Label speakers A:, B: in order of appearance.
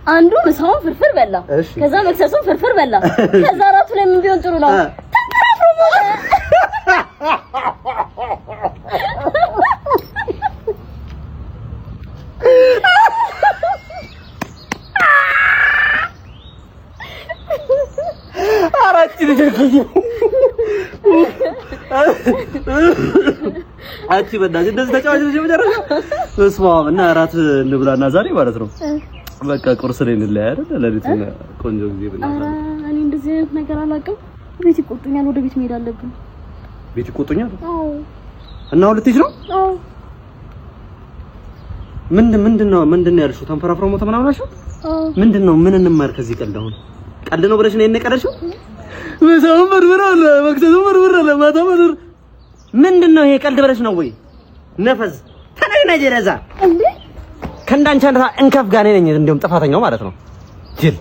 A: አንዱ ምሳውን ፍርፍር በላ ከዛ መክሰሱን ፍርፍር በላ ከዛ አራቱ ላይ ምን ቢሆን ጥሩ ነው ተንከራፍሮ
B: አራት ልጅ አቺ በእናትህ እንደዚህ ተጫዋቾች መጨረሻ ተስማም እና አራት እንብላና ዛሬ ማለት ነው በቃ ቁርስ ላይ እንለያ አይደል ለሊት ቆንጆ ጊዜ ብናታ
A: እኔ እንደዚህ አይነት ነገር አላውቅም ቤት ይቆጡኛል ወደ ቤት መሄድ አለብኝ
B: ቤት ይቆጡኛል
A: አዎ
B: እና ሁለት ልጅ ነው
A: አዎ
B: ምንድነው ያልሽው ተንፈራፍሮ ሞተ ምናምን አልሽው ምንድነው ምን እንማር ከዚህ ቀልድ አሁን ቀልድ ነው ብለሽ ነው የነቀለሽው ምሳውን ፍርፍር አለ መክሰሱን ፍርፍር አለ ማታ ፍርፍር ምንድነው ይሄ ቀልድ ብለሽ ነው ወይ ነፈዝ ተነግና ጀረዛ እንዴ ከእንዳንቺ እንከፍ ጋር ነኝ እንደውም ጥፋተኛው ማለት ነው ጅል